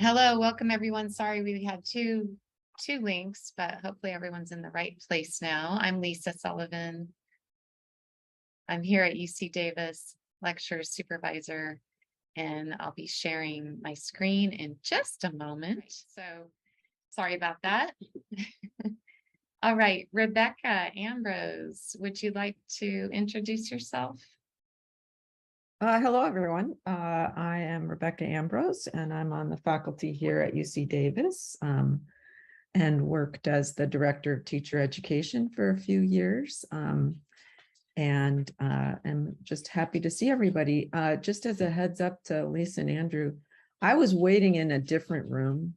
Hello, welcome everyone. Sorry we had two links, but hopefully everyone's in the right place now. I'm Lisa Sullivan. I'm here at UC Davis, lecture supervisor, and I'll be sharing my screen in just a moment. So sorry about that. All right, Rebecca Ambrose, would you like to introduce yourself? Hello, everyone. I am Rebecca Ambrose, and I'm on the faculty here at UC Davis and worked as the Director of Teacher Education for a few years. And I'm just happy to see everybody. Just as a heads up to Lisa and Andrew, I was waiting in a different room.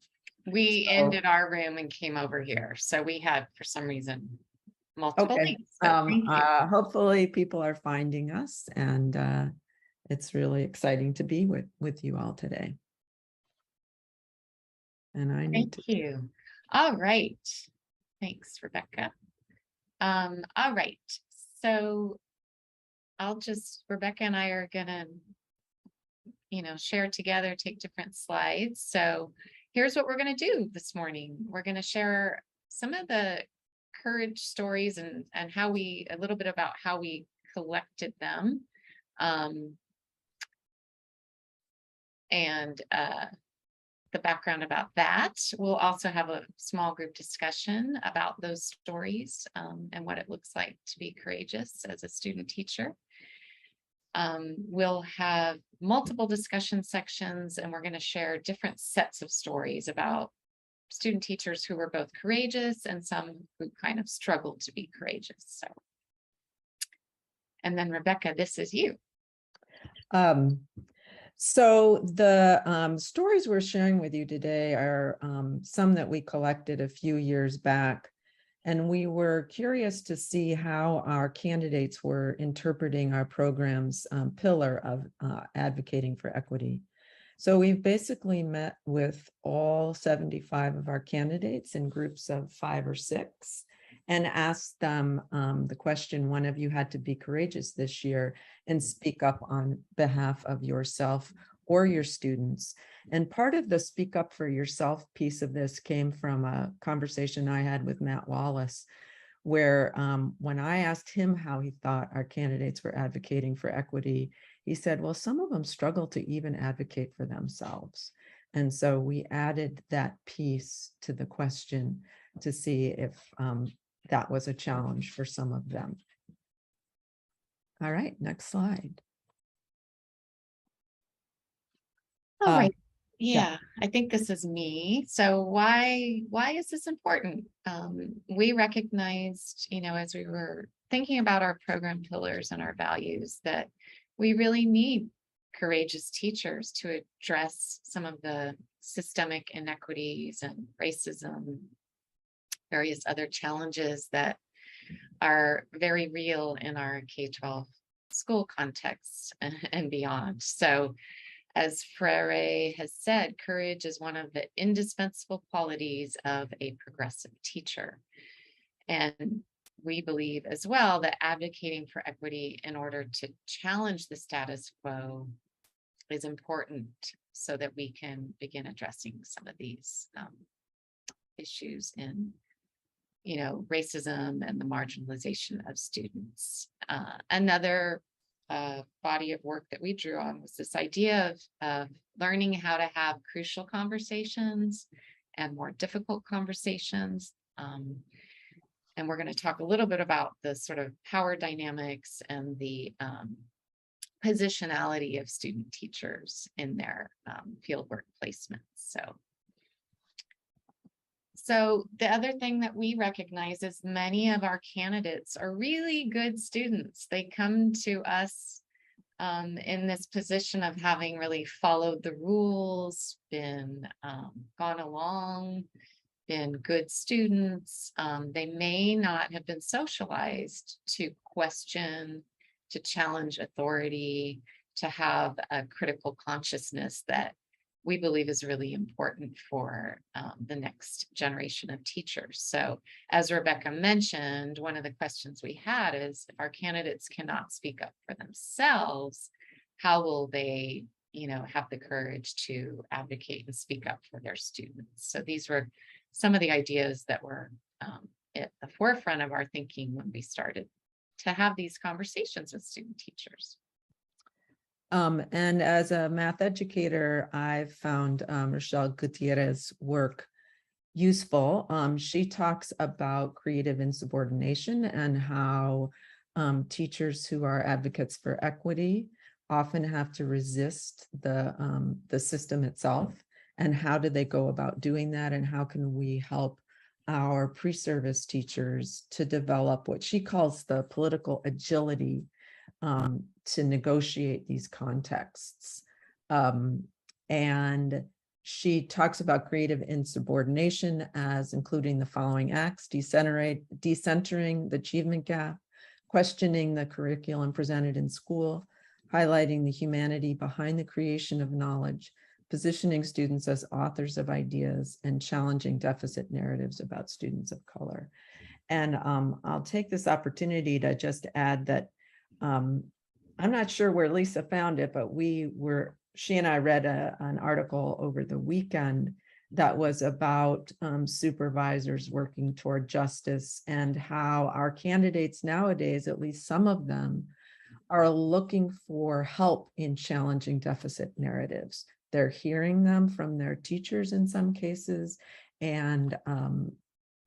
We ended our room and came over here. So we had, for some reason, multiple Okay. links, but thank you. Hopefully people are finding us, and it's really exciting to be with you all today. And I need Thank you. All right. Thanks, Rebecca. All right. So Rebecca and I are gonna, share together, take different slides. So here's what we're gonna do this morning. We're gonna share some of the courage stories and a little bit about how we collected them. And the background about that. We'll also have a small group discussion about those stories and what it looks like to be courageous as a student teacher. We'll have multiple discussion sections, and we're going to share different sets of stories about student teachers who were both courageous and some who kind of struggled to be courageous. And then Rebecca, this is you. So the stories we're sharing with you today are some that we collected a few years back, and we were curious to see how our candidates were interpreting our program's pillar of advocating for equity. So we've basically met with all 75 of our candidates in groups of 5 or 6 and asked them the question, one of you had to be courageous this year and speak up on behalf of yourself or your students. And part of the speak up for yourself piece of this came from a conversation I had with Matt Wallace, where when I asked him how he thought our candidates were advocating for equity, he said, well, some of them struggle to even advocate for themselves. And so we added that piece to the question to see if that was a challenge for some of them. All right, next slide. All right. Yeah, I think this is me. So why is this important? We recognized, as we were thinking about our program pillars and our values, that we really need courageous teachers to address some of the systemic inequities and racism, various other challenges that are very real in our K-12 school context and beyond. So as Freire has said, courage is one of the indispensable qualities of a progressive teacher. And we believe as well that advocating for equity in order to challenge the status quo is important so that we can begin addressing some of these issues in racism and the marginalization of students. Another body of work that we drew on was this idea of learning how to have crucial conversations and more difficult conversations. And we're going to talk a little bit about the sort of power dynamics and the positionality of student teachers in their fieldwork placements. So the other thing that we recognize is many of our candidates are really good students. They come to us in this position of having really followed the rules, been gone along, been good students. They may not have been socialized to question, to challenge authority, to have a critical consciousness that we believe is really important for the next generation of teachers. So as Rebecca mentioned, one of the questions we had is if our candidates cannot speak up for themselves, how will they have the courage to advocate and speak up for their students. So these were some of the ideas that were at the forefront of our thinking when we started to have these conversations with student teachers. And as a math educator, I've found Rochelle Gutierrez's work useful. She talks about creative insubordination and how teachers who are advocates for equity often have to resist the system itself. And how do they go about doing that? And how can we help our pre-service teachers to develop what she calls the political agility to negotiate these contexts? And she talks about creative insubordination as including the following acts: decentering the achievement gap, questioning the curriculum presented in school, highlighting the humanity behind the creation of knowledge, positioning students as authors of ideas, and challenging deficit narratives about students of color. And I'll take this opportunity to just add that I'm not sure where Lisa found it, but she and I read an article over the weekend that was about supervisors working toward justice and how our candidates nowadays, at least some of them, are looking for help in challenging deficit narratives. They're hearing them from their teachers in some cases, and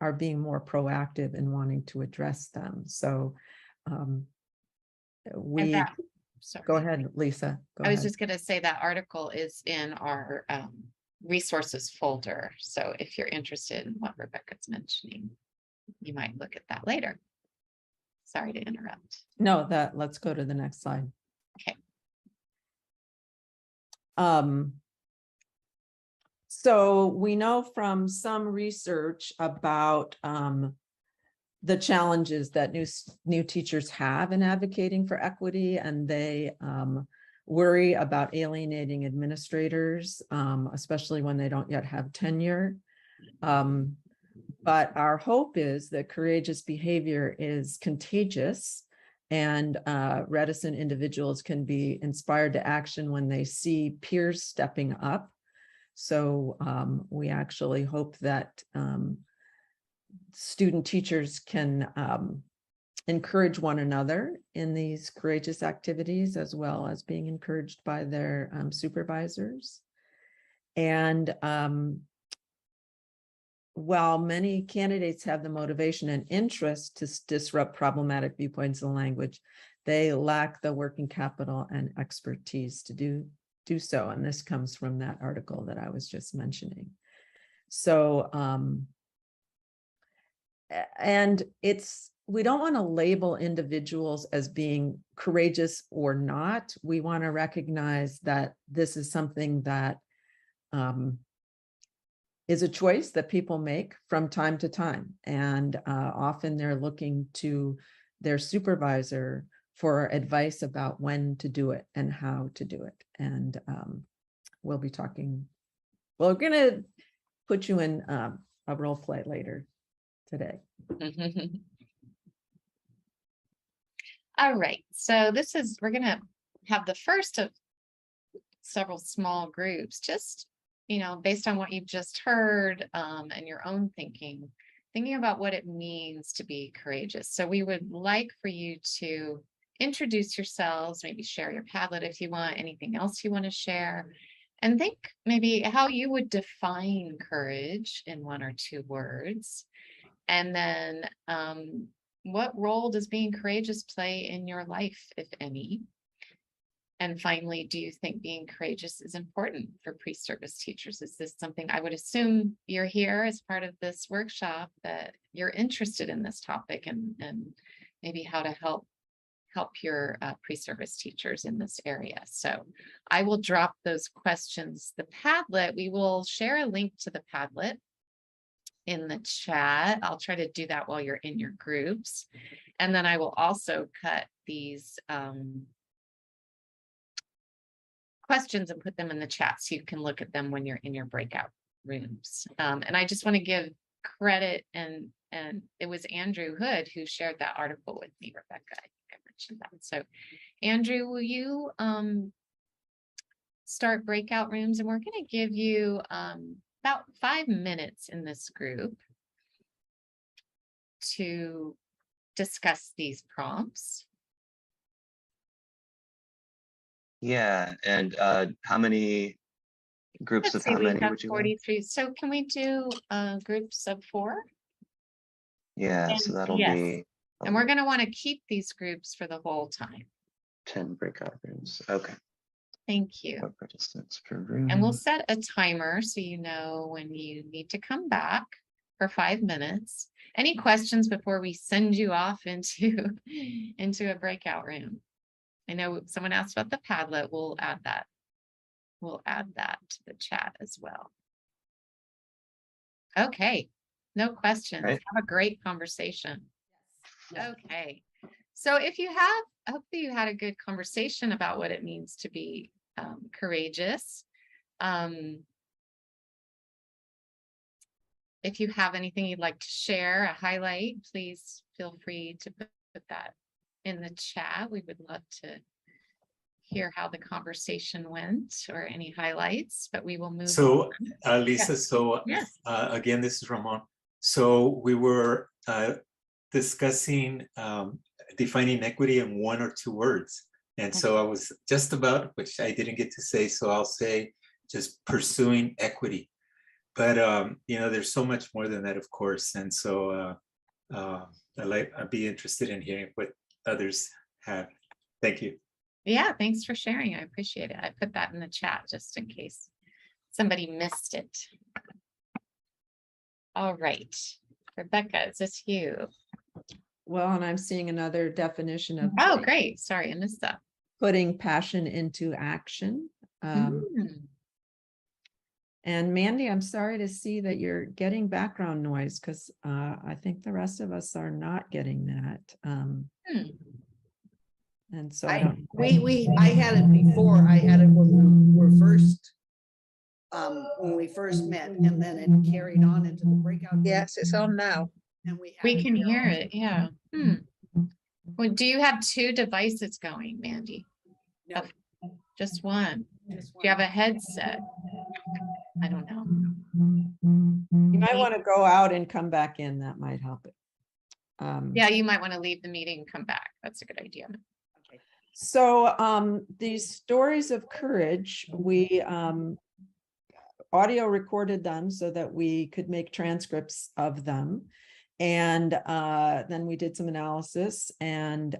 are being more proactive in wanting to address them. So go ahead, Lisa. I was just going to say that article is in our resources folder. So if you're interested in what Rebecca's mentioning, you might look at that later. Sorry to interrupt. No, let's go to the next slide. Okay. So we know from some research about the challenges that new teachers have in advocating for equity, and they worry about alienating administrators, especially when they don't yet have tenure. But our hope is that courageous behavior is contagious, and reticent individuals can be inspired to action when they see peers stepping up. So we actually hope that student teachers can encourage one another in these courageous activities, as well as being encouraged by their supervisors. And while many candidates have the motivation and interest to disrupt problematic viewpoints and language, they lack the working capital and expertise to do so. And this comes from that article that I was just mentioning. So, and we don't want to label individuals as being courageous or not. We want to recognize that this is something that is a choice that people make from time to time. And often they're looking to their supervisor for advice about when to do it and how to do it. And we're going to put you in a role play later today. All right, so we're going to have the first of several small groups, just based on what you've just heard and your own thinking about what it means to be courageous. So we would like for you to introduce yourselves, maybe share your Padlet if you want, anything else you want to share, and think maybe how you would define courage in 1 or 2 words. And then what role does being courageous play in your life, if any? And finally, do you think being courageous is important for pre-service teachers? Is this something, I would assume you're here as part of this workshop, that you're interested in this topic and maybe how to help your pre-service teachers in this area. So I will drop those questions. The Padlet, we will share a link to the Padlet in the chat. I'll try to do that while you're in your groups. And then I will also cut these questions and put them in the chat so you can look at them when you're in your breakout rooms. And I just want to give credit, and it was Andrew Hood who shared that article with me, Rebecca. I think I mentioned that. So Andrew, will you start breakout rooms, and we're going to give you about 5 minutes in this group to discuss these prompts. Yeah, and how many groups Let's of say how we many have would you like? 43. So can we do groups of 4? Yeah, And so that'll yes, be and we're going to want to keep these groups for the whole time. 10 breakout rooms. Okay. Thank you. 4 participants per And we'll room. set a timer so you know when you need to come back for 5 minutes. Any questions before we send you off into a breakout room? I know someone asked about the Padlet. We'll add that. We'll add that to the chat as well. Okay, no questions. Right. Have a great conversation. Okay, so if you have, hopefully you had a good conversation about what it means to be courageous. If you have anything you'd like to share, a highlight, please feel free to put that in the chat. We would love to hear how the conversation went or any highlights, but we will move So, on. Lisa, Yes. so Yes. again, this is Ramon. So we were discussing defining equity in 1 or 2 words. And so I was just about, which I didn't get to say, so I'll say just pursuing equity. But, you know, there's so much more than that, of course. And so I'd be interested in hearing what others have. Thank you. Yeah, thanks for sharing. I appreciate it. I put that in the chat just in case somebody missed it. All right, Rebecca, is this you? Well, and I'm seeing another definition of Oh, great. Sorry, I missed that. putting passion into action. And Mandy, I'm sorry to see that you're getting background noise because I think the rest of us are not getting that. And so I don't. I had it before. I had it when we were first when we first met, and then it carried on into the breakout. Yes, it's on now. And we can hear it. Yeah. Well, do you have 2 devices going, Mandy? No, just one. just one. Do you have a headset? I don't know. You might want to go out and come back in. That might help it. Yeah, you might want to leave the meeting and come back. That's a good idea. Okay. So these stories of courage, we audio recorded them so that we could make transcripts of them. And then we did some analysis, and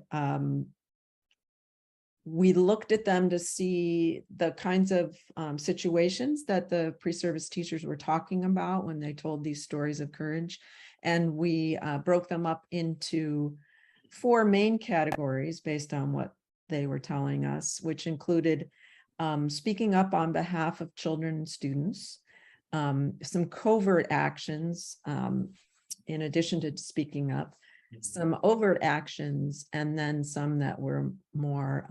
we looked at them to see the kinds of situations that the pre-service teachers were talking about when they told these stories of courage. And we broke them up into 4 main categories based on what they were telling us, which included speaking up on behalf of children and students, some covert actions, in addition to speaking up, some overt actions, and then some that were more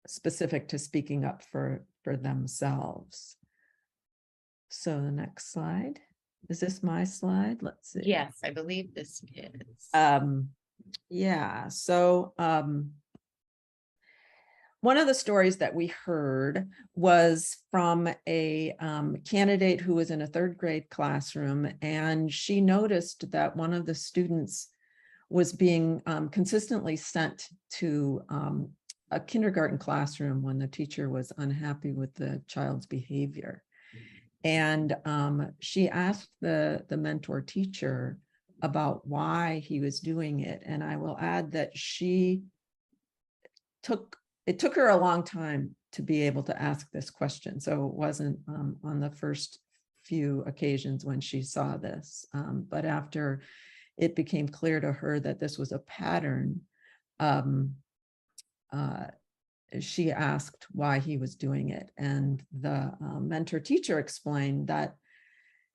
specific to speaking up for themselves. So the next slide. Is this my slide? Let's see. Yes, I believe this is. Yeah, so one of the stories that we heard was from a candidate who was in a 3rd grade classroom, and she noticed that one of the students was being consistently sent to a kindergarten classroom when the teacher was unhappy with the child's behavior. And she asked the mentor teacher about why he was doing it. And I will add that it took her a long time to be able to ask this question. So it wasn't on the first few occasions when she saw this, but after it became clear to her that this was a pattern, she asked why he was doing it. And the mentor teacher explained that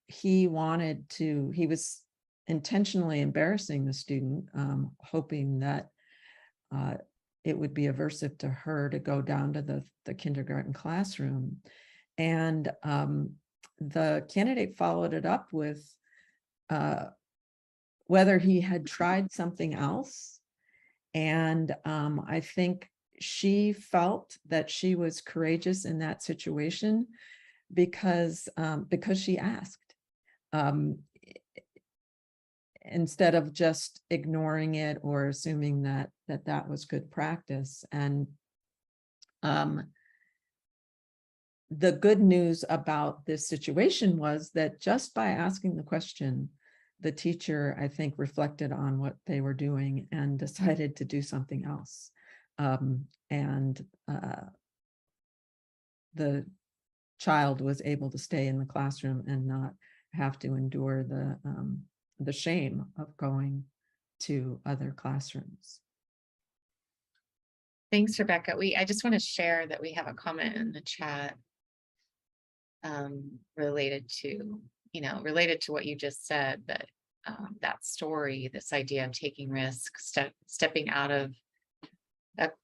he was intentionally embarrassing the student, hoping that it would be aversive to her to go down to the kindergarten classroom. And the candidate followed it up with whether he had tried something else. And I think she felt that she was courageous in that situation because she asked. Instead of just ignoring it or assuming that was good practice. And the good news about this situation was that just by asking the question, the teacher, I think, reflected on what they were doing and decided to do something else. The child was able to stay in the classroom and not have to endure the shame of going to other classrooms. Thanks, Rebecca. I just want to share that we have a comment in the chat related to what you just said, that that story, this idea of taking risks, stepping out of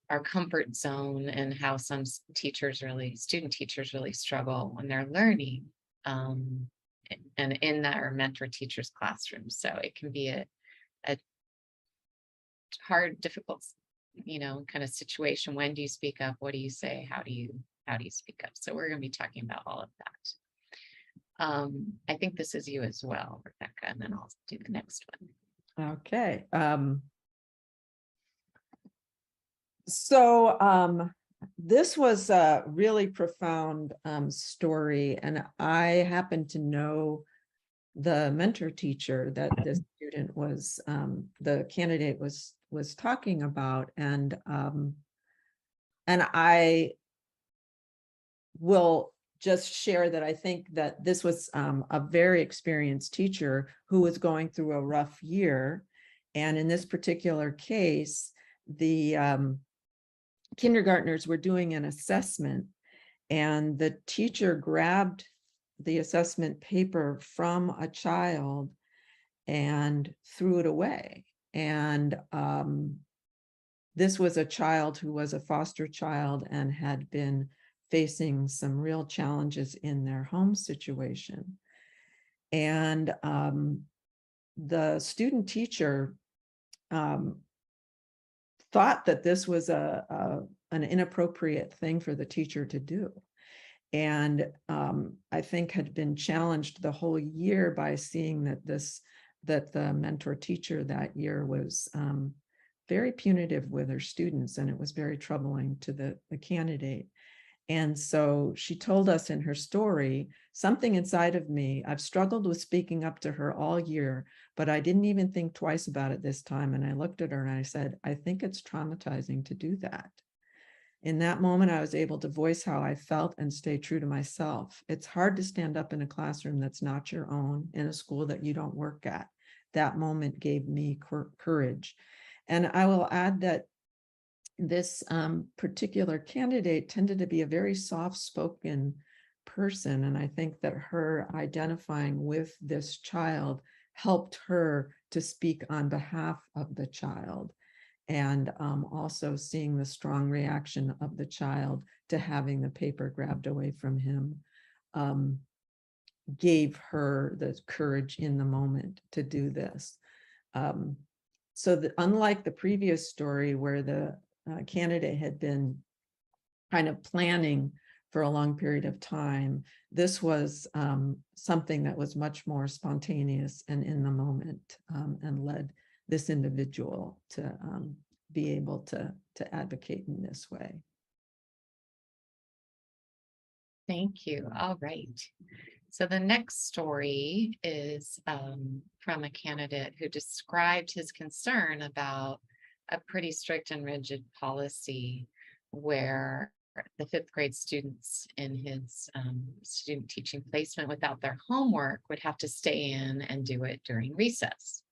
our comfort zone, and how some student teachers really struggle when they're learning, and in that or mentor teachers' classrooms. So it can be a hard, difficult, kind of situation. When do you speak up? What do you say? How do you speak up? So we're going to be talking about all of that. I think this is you as well, Rebecca, and then I'll do the next one. Okay. So this was a really profound story, and I happen to know the mentor teacher that this student was, the candidate was talking about, and I will just share that I think that this was a very experienced teacher who was going through a rough year, and in this particular case, the kindergartners were doing an assessment, and the teacher grabbed the assessment paper from a child and threw it away. And this was a child who was a foster child and had been facing some real challenges in their home situation. And the student teacher thought that this was an inappropriate thing for the teacher to do. And I think had been challenged the whole year by seeing that the mentor teacher that year was very punitive with her students, and it was very troubling to the candidate. And so she told us in her story, something inside of me, I've struggled with speaking up to her all year, but I didn't even think twice about it this time. And I looked at her and I said, I think it's traumatizing to do that. In that moment, I was able to voice how I felt and stay true to myself. It's hard to stand up in a classroom that's not your own, in a school that you don't work at. That moment gave me courage. And I will add that this particular candidate tended to be a very soft-spoken person. And I think that her identifying with this child helped her to speak on behalf of the child. And also seeing the strong reaction of the child to having the paper grabbed away from him gave her the courage in the moment to do this. So unlike the previous story where the candidate had been kind of planning for a long period of time, this was something that was much more spontaneous and in the moment, and led this individual to be able to advocate in this way. Thank you. All right. So the next story is from a candidate who described his concern about a pretty strict and rigid policy where the 5th grade students in his student teaching placement without their homework would have to stay in and do it during recess.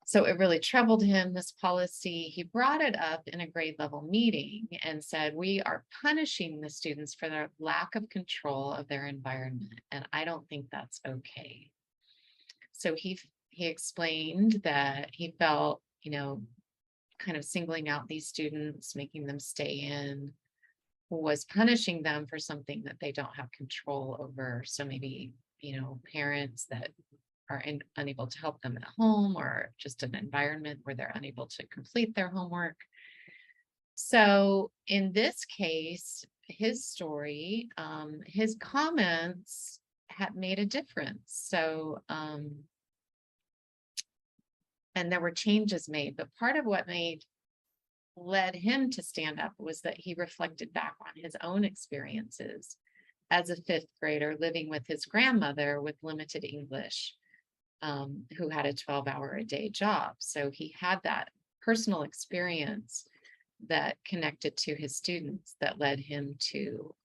So it really troubled him, this policy. He brought it up in a grade level meeting and said, we are punishing the students for their lack of control of their environment, and I don't think that's okay. So he explained that he felt, kind of singling out these students, making them stay in, was punishing them for something that they don't have control over. So maybe, parents that are unable to help them at home, or just an environment where they're unable to complete their homework. So in this case, his story, his comments had made a difference. So, and there were changes made, but part of what led him to stand up was that he reflected back on his own experiences as a fifth grader living with his grandmother with limited English, who had a 12-hour-a-day job. So he had that personal experience that connected to his students that led him to,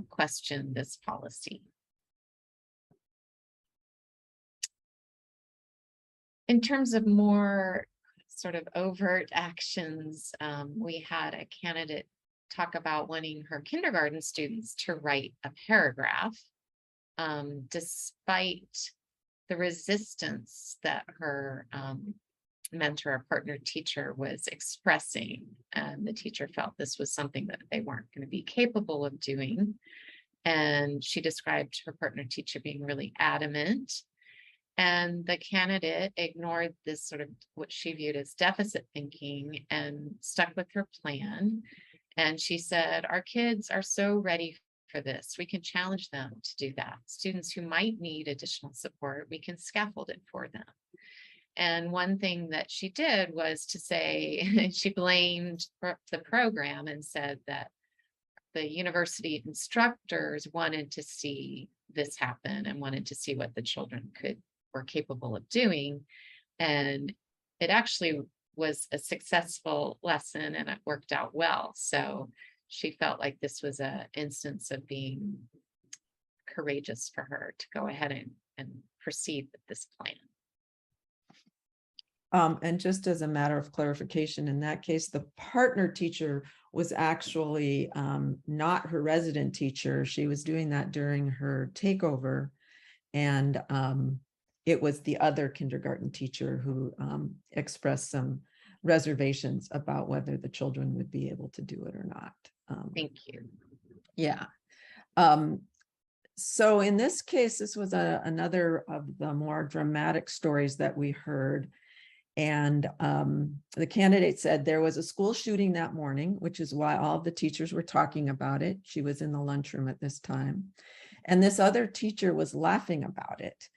question this policy. In terms of more sort of overt actions, we had a candidate talk about wanting her kindergarten students to write a paragraph, despite the resistance that her mentor or partner teacher was expressing. And the teacher felt this was something that they weren't going to be capable of doing. And she described her partner teacher being really adamant. And the candidate ignored this sort of what she viewed as deficit thinking and stuck with her plan. And she said, our kids are so ready for this. We can challenge them to do that. Students who might need additional support, we can scaffold it for them. And one thing that she did was to say, she blamed the program and said that the university instructors wanted to see this happen and wanted to see what the children were capable of doing. And it actually was a successful lesson and it worked out well. So she felt like this was an instance of being courageous for her to go ahead and proceed with this plan. And just as a matter of clarification, in that case, the partner teacher was actually not her resident teacher. She was doing that during her takeover. And it was the other kindergarten teacher who expressed some reservations about whether the children would be able to do it or not. Thank you. Yeah. So in this case, this was another of the more dramatic stories that we heard. And the candidate said there was a school shooting that morning, which is why all of the teachers were talking about it. She was in the lunchroom at this time. And this other teacher was laughing about it.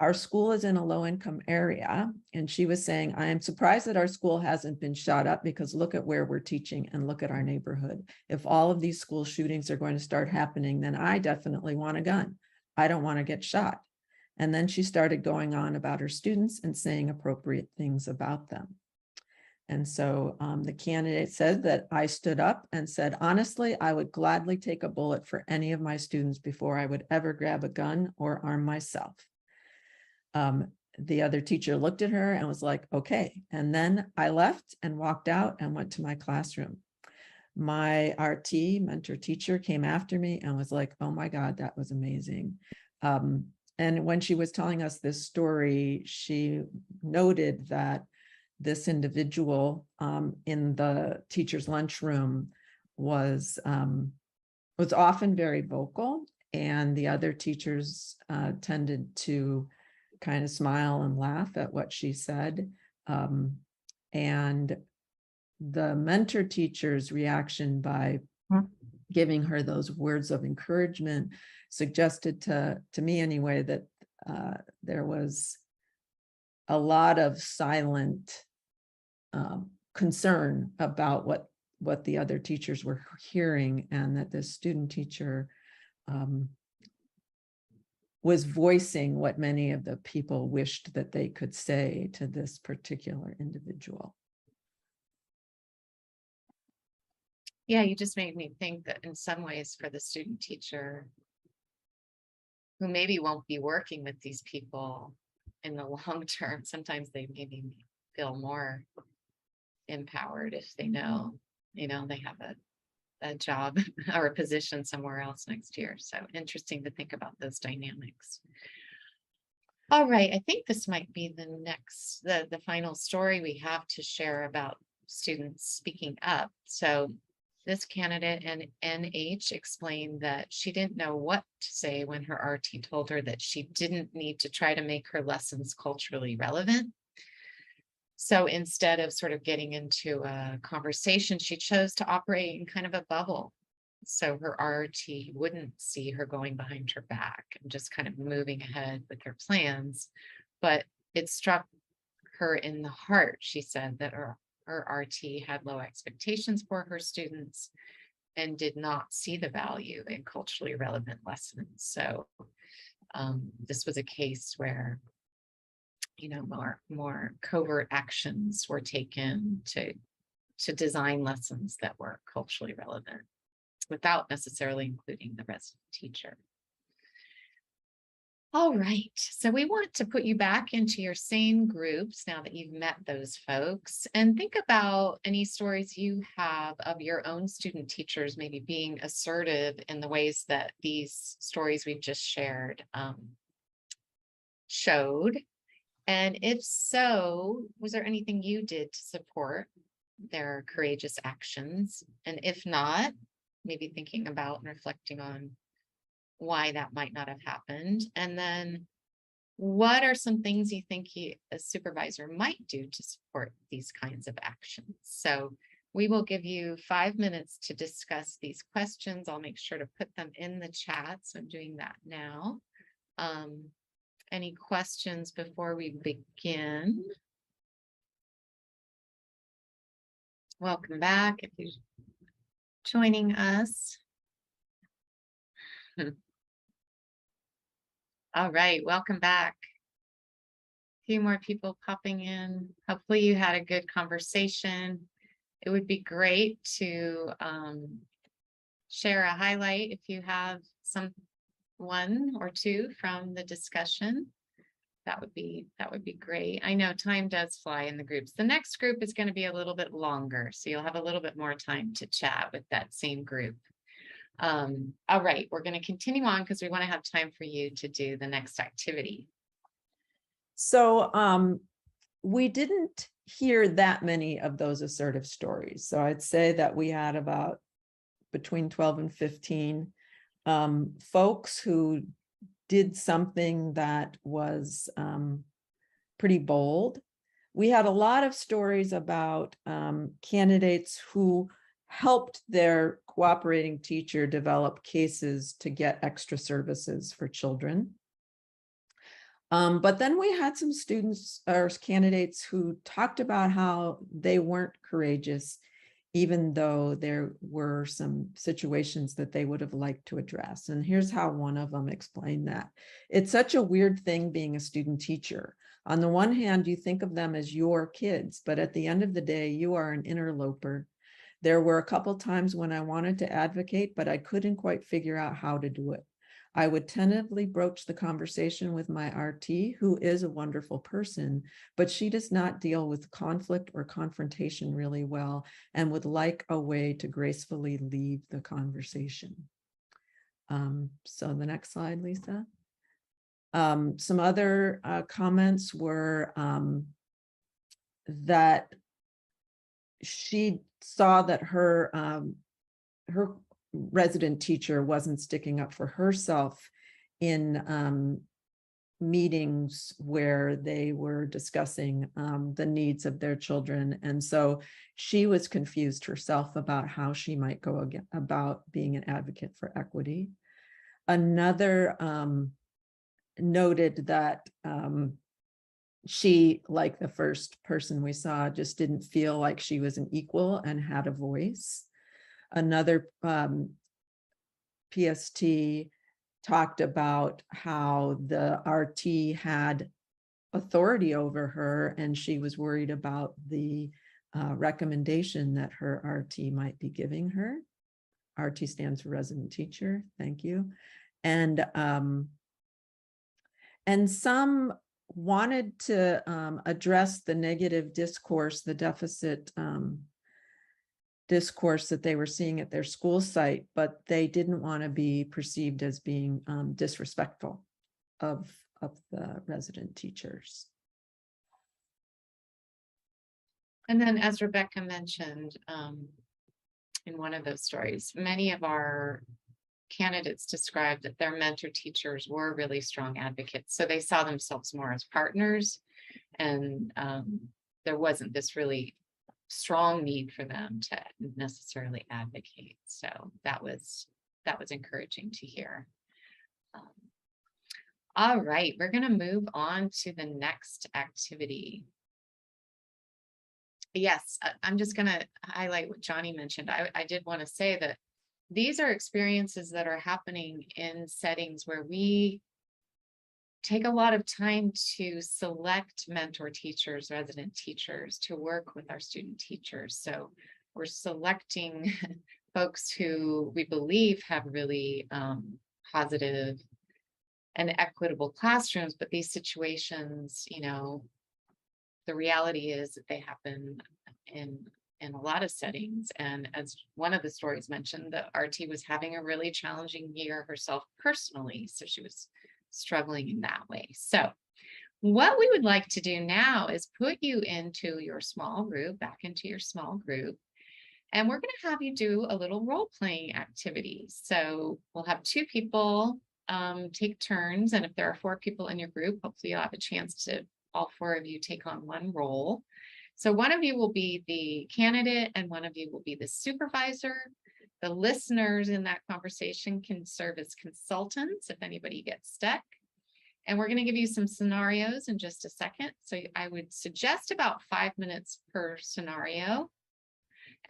Our school is in a low-income area. And she was saying, I am surprised that our school hasn't been shot up because look at where we're teaching and look at our neighborhood. If all of these school shootings are going to start happening, then I definitely want a gun. I don't want to get shot. And then she started going on about her students and saying appropriate things about them. And so the candidate said that I stood up and said, honestly, I would gladly take a bullet for any of my students before I would ever grab a gun or arm myself. The other teacher looked at her and was like, okay. And then I left and walked out and went to my classroom. My RT mentor teacher came after me and was like, oh my God, that was amazing. And when she was telling us this story, she noted that this individual in the teacher's lunchroom was often very vocal, and the other teachers tended to kind of smile and laugh at what she said. And the mentor teacher's reaction by giving her those words of encouragement suggested to me anyway that there was a lot of silent concern about what the other teachers were hearing, and that this student teacher was voicing what many of the people wished that they could say to this particular individual. Yeah, you just made me think that in some ways for the student teacher who maybe won't be working with these people in the long term, sometimes they maybe feel more empowered if they know, they have a job or a position somewhere else next year. So interesting to think about those dynamics. All right, I think this might be the final story we have to share about students speaking up. So this candidate and NH explained that she didn't know what to say when her RT told her that she didn't need to try to make her lessons culturally relevant. So instead of sort of getting into a conversation, she chose to operate in kind of a bubble. So her RT wouldn't see her going behind her back and just kind of moving ahead with her plans. But it struck her in the heart, she said, that her RT had low expectations for her students and did not see the value in culturally relevant lessons. So this was a case where, you know, more covert actions were taken to design lessons that were culturally relevant without necessarily including the resident teacher. All right, so we want to put you back into your same groups now that you've met those folks, and think about any stories you have of your own student teachers maybe being assertive in the ways that these stories we've just shared showed. And if so, was there anything you did to support their courageous actions? And if not, maybe thinking about and reflecting on why that might not have happened. And then what are some things you think a supervisor might do to support these kinds of actions? So we will give you 5 minutes to discuss these questions. I'll make sure to put them in the chat. So I'm doing that now. Any questions before we begin? Welcome back if you're joining us. All right, welcome back. A few more people popping in. Hopefully you had a good conversation. It would be great to share a highlight if you have one or two from the discussion. That would be great. I know time does fly in the groups. The next group is going to be a little bit longer, so you'll have a little bit more time to chat with that same group. All right, we're going to continue on because we want to have time for you to do the next activity. So we didn't hear that many of those assertive stories. So I'd say that we had about between 12 and 15 folks who did something that was pretty bold. We had a lot of stories about candidates who helped their cooperating teacher develop cases to get extra services for children. But then we had some students or candidates who talked about how they weren't courageous, even though there were some situations that they would have liked to address. And here's how one of them explained that. It's such a weird thing being a student teacher. On the one hand, you think of them as your kids, but at the end of the day, you are an interloper. There were a couple times when I wanted to advocate, but I couldn't quite figure out how to do it. I would tentatively broach the conversation with my RT, who is a wonderful person, but she does not deal with conflict or confrontation really well and would like a way to gracefully leave the conversation. So the next slide, Lisa. Some other comments were that she saw that her resident teacher wasn't sticking up for herself in meetings where they were discussing the needs of their children. And so she was confused herself about how she might go about being an advocate for equity. Another noted that she, like the first person we saw, just didn't feel like she was an equal and had a voice. Another PST talked about how the RT had authority over her, and she was worried about the recommendation that her RT might be giving her. RT stands for resident teacher. Thank you. And some wanted to address the negative discourse, the deficit discourse that they were seeing at their school site, but they didn't want to be perceived as being disrespectful of the resident teachers. And then, as Rebecca mentioned in one of those stories, many of our candidates described that their mentor teachers were really strong advocates. So they saw themselves more as partners, and there wasn't this really strong need for them to necessarily advocate. So that was encouraging to hear. All right, we're going to move on to the next activity. Yes, I'm just going to highlight what Johnny mentioned. I did want to say that these are experiences that are happening in settings where we take a lot of time to select mentor teachers, resident teachers, to work with our student teachers. So we're selecting folks who we believe have really positive and equitable classrooms, but these situations, you know, the reality is that they happen in a lot of settings. And as one of the stories mentioned, that RT was having a really challenging year herself personally. So she was struggling in that way. So what we would like to do now is put you into your small group, back into your small group. And we're going to have you do a little role-playing activity. So we'll have 2 people take turns. And if there are 4 people in your group, hopefully you'll have a chance to all 4 of you take on one role. So one of you will be the candidate and one of you will be the supervisor. The listeners in that conversation can serve as consultants if anybody gets stuck. And we're going to give you some scenarios in just a second. So I would suggest about 5 minutes per scenario.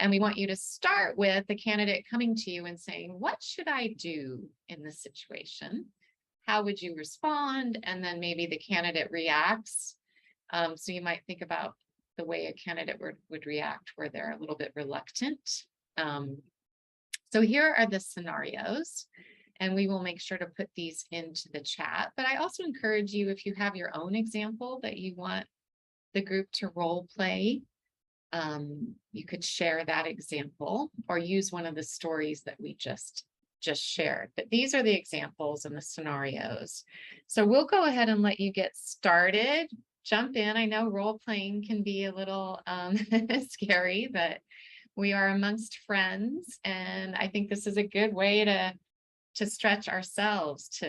And we want you to start with the candidate coming to you and saying, what should I do in this situation? How would you respond? And then maybe the candidate reacts. So you might think about the way a candidate would react where they're a little bit reluctant. So here are the scenarios, and we will make sure to put these into the chat. But I also encourage you, if you have your own example that you want the group to role play, you could share that example or use one of the stories that we just shared. But these are the examples and the scenarios. So we'll go ahead and let you get started. Jump in. I know role playing can be a little scary, but we are amongst friends, and I think this is a good way to stretch ourselves.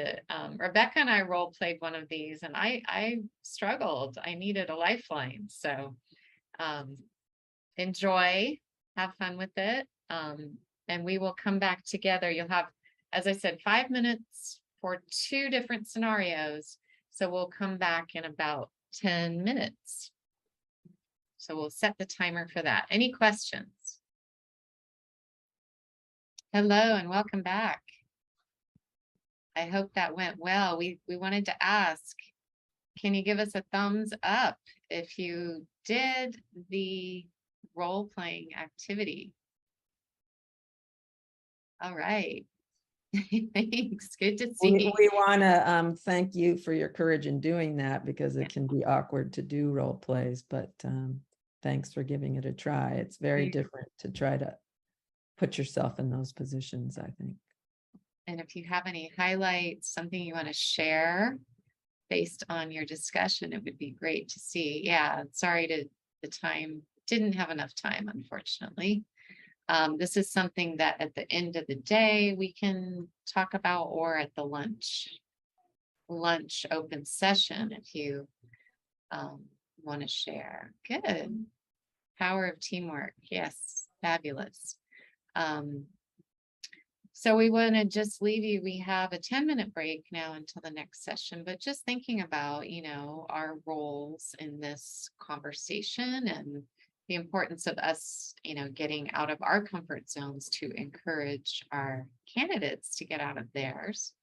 Rebecca and I role played one of these, and I struggled. I needed a lifeline. So enjoy, have fun with it, and we will come back together. You'll have, as I said, 5 minutes for 2 different scenarios. So we'll come back in about 10 minutes. So we'll set the timer for that. Any questions? Hello and welcome back. I hope that went well. We wanted to ask, can you give us a thumbs up if you did the role-playing activity? All right. Thanks. Good to see you. We want to thank you for your courage in doing that, because it can be awkward to do role plays, but thanks for giving it a try. It's very different to try to put yourself in those positions, I think. And if you have any highlights, something you want to share based on your discussion, it would be great to see. Yeah, sorry the time, didn't have enough time, unfortunately. This is something that at the end of the day we can talk about, or at the lunch open session if you want to share. Good. Power of teamwork. Yes, fabulous. So we want to just leave you. We have a 10-minute break now until the next session, but just thinking about, you know, our roles in this conversation and the importance of us, you know, getting out of our comfort zones to encourage our candidates to get out of theirs,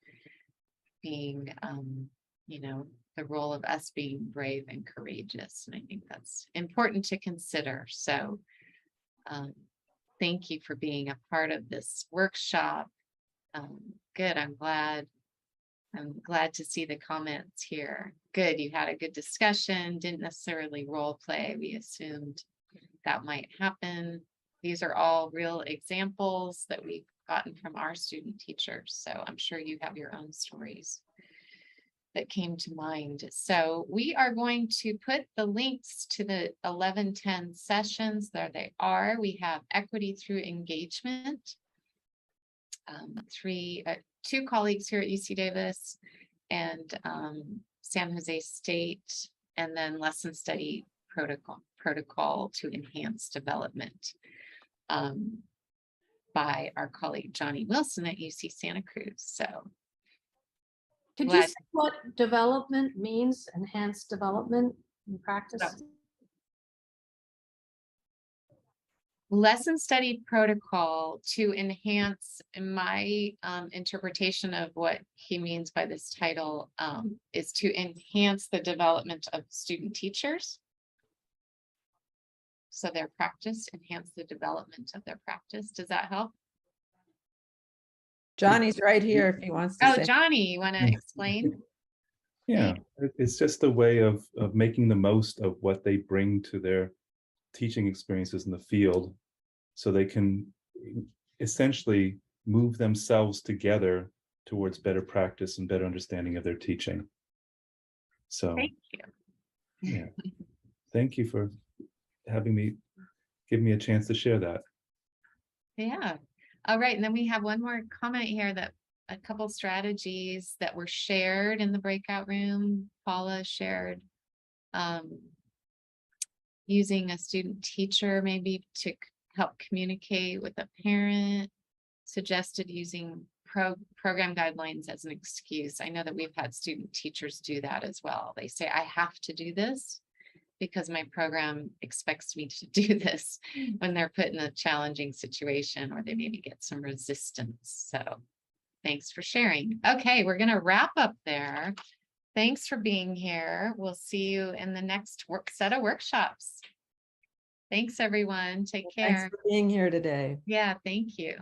being, you know, the role of us being brave and courageous. And I think that's important to consider. So thank you for being a part of this workshop. Good, I'm glad to see the comments here. Good, you had a good discussion, didn't necessarily role play. We assumed that might happen. These are all real examples that we've gotten from our student teachers. So I'm sure you have your own stories that came to mind. So we are going to put the links to the 11:10 sessions. There they are. We have equity through engagement. 2 colleagues here at UC Davis and San Jose State, and then lesson study protocol to enhance development by our colleague Johnny Wilson at UC Santa Cruz. So Could you glad- say what development means, enhanced development in practice? lesson study protocol to enhance, in my interpretation of what he means by this title, is to enhance the development of student teachers. So their practice, enhance the development of their practice. Does that help? Johnny's right here if he wants to Oh, say. Johnny, you want to explain? Yeah, it's just a way of making the most of what they bring to their teaching experiences in the field, so they can essentially move themselves together towards better practice and better understanding of their teaching. So, Thank you. yeah, thank you for give me a chance to share that. Yeah. All right. And then we have one more comment here, that a couple strategies that were shared in the breakout room. Paula shared using a student teacher maybe to help communicate with a parent, suggested using program guidelines as an excuse. I know that we've had student teachers do that as well. They say, I have to do this because my program expects me to do this when they're put in a challenging situation, or they maybe get some resistance. So thanks for sharing. Okay, we're going to wrap up there. Thanks for being here. We'll see you in the next set of workshops. Thanks, everyone. Take care. Thanks for being here today. Yeah, thank you.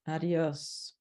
Adios.